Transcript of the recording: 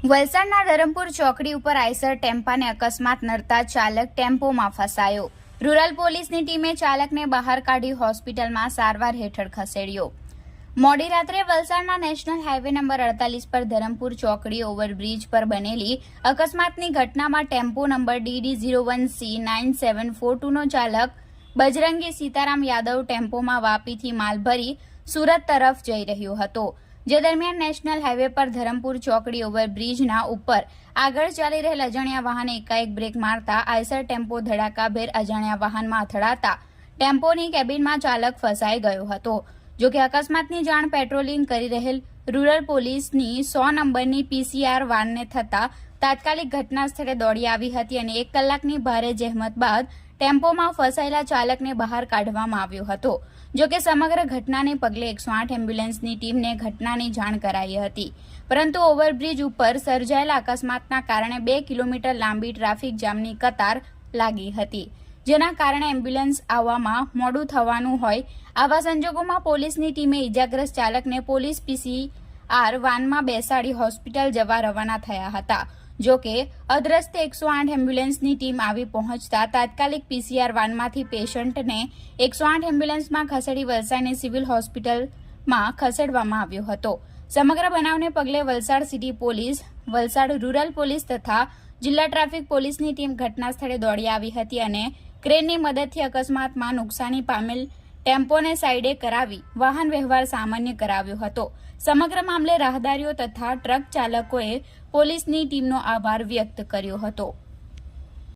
વલસાડના ધરમપુર ચોકડી ઉપર આઈસર ટેમ્પાને અકસ્માત નડતા ચાલક ટેમ્પોમાં ફસાયો। રૂરલ પોલીસની ટીમે ચાલકને બહાર કાઢી હોસ્પિટલમાં સારવાર હેઠળ ખસેડ્યો। મોડી રાત્રે વલસાડના નેશનલ હાઈવે નંબર 48 પર ધરમપુર ચોકડી ઓવરબ્રિજ પર બનેલી અકસ્માતની ઘટનામાં ટેમ્પો નંબર DD01C9742 નો ચાલક બજરંગી સીતારામ યાદવ ટેમ્પોમાં વાપીથી માલ ભરી સુરત તરફ જઈ રહ્યો હતો। જે દરમિયાન નેશનલ હાઈવે પર ધરમપુર ચોકડી ઓવરબ્રિજના ઉપર આગળ ચાલી રહેલ અજાણ્યા વાહને એકાએક બ્રેક મારતા આઈસર ટેમ્પો ધડાકાભેર અજાણ્યા વાહનમાં અથડાતા ટેમ્પોની કેબિનમાં ચાલક ફસાઈ ગયો હતો। જો કે અકસ્માતની જાણ પેટ્રોલિંગ કરી રહેલ રૂરલ પોલીસની 100 નંબરની PCR વાનને થતા તાત્કાલિક ઘટના સ્થળે દોડી આવી હતી અને 1 કલાકની ભારે જહેમત બાદ ટેમ્પોમાં ફસાયેલા ચાલકને બહાર કાઢવામાં આવ્યો હતો। જો કે સમગ્ર ઘટનાને પગલે 108 એમ્બ્યુલન્સની ટીમને ઘટનાની જાણ કરાઈ હતી, પરંતુ ઓવરબ્રિજ ઉપર સર્જાયેલા અકસ્માતના કારણે 2 કિલોમીટર લાંબી ટ્રાફિક જામની કતાર લાગી હતી, જેના કારણે એમ્બ્યુલન્સ આવવામાં મોડું થવાનું હોય। આવા સંજોગોમાં પોલીસની ટીમે ઇજાગ્રસ્ત ચાલકને પોલીસ PCR વાનમાં બેસાડી હોસ્પિટલ જવા રવાના થયા હતા। જો કે અદ્રસ્તે 108 એમ્બ્યુલન્સની ટીમ આવી પહોંચતા તાત્કાલિક PCR વાનમાંથી પેશન્ટને 108 એમ્બ્યુલન્સમાં ખસેડી વલસાડની સિવિલ હોસ્પિટલમાં ખસેડવામાં આવ્યો હતો। સમગ્ર બનાવને પગલે Valsad city police, Valsad rural police તથા જિલ્લા ટ્રાફિક પોલીસની ટીમ ઘટના સ્થળે દોડી આવી હતી અને ક્રેનની મદદથી અકસ્માતમાં નુકસાની પામેલ ટેમ્પોને સાઈડે કરાવી વાહન વ્યવહાર સામાન્ય કરાવ્યો હતો। સમગ્ર મામલે રાહદારીઓ તથા ટ્રક ચાલકોએ પોલીસની ટીમનો આભાર વ્યક્ત કર્યો હતો।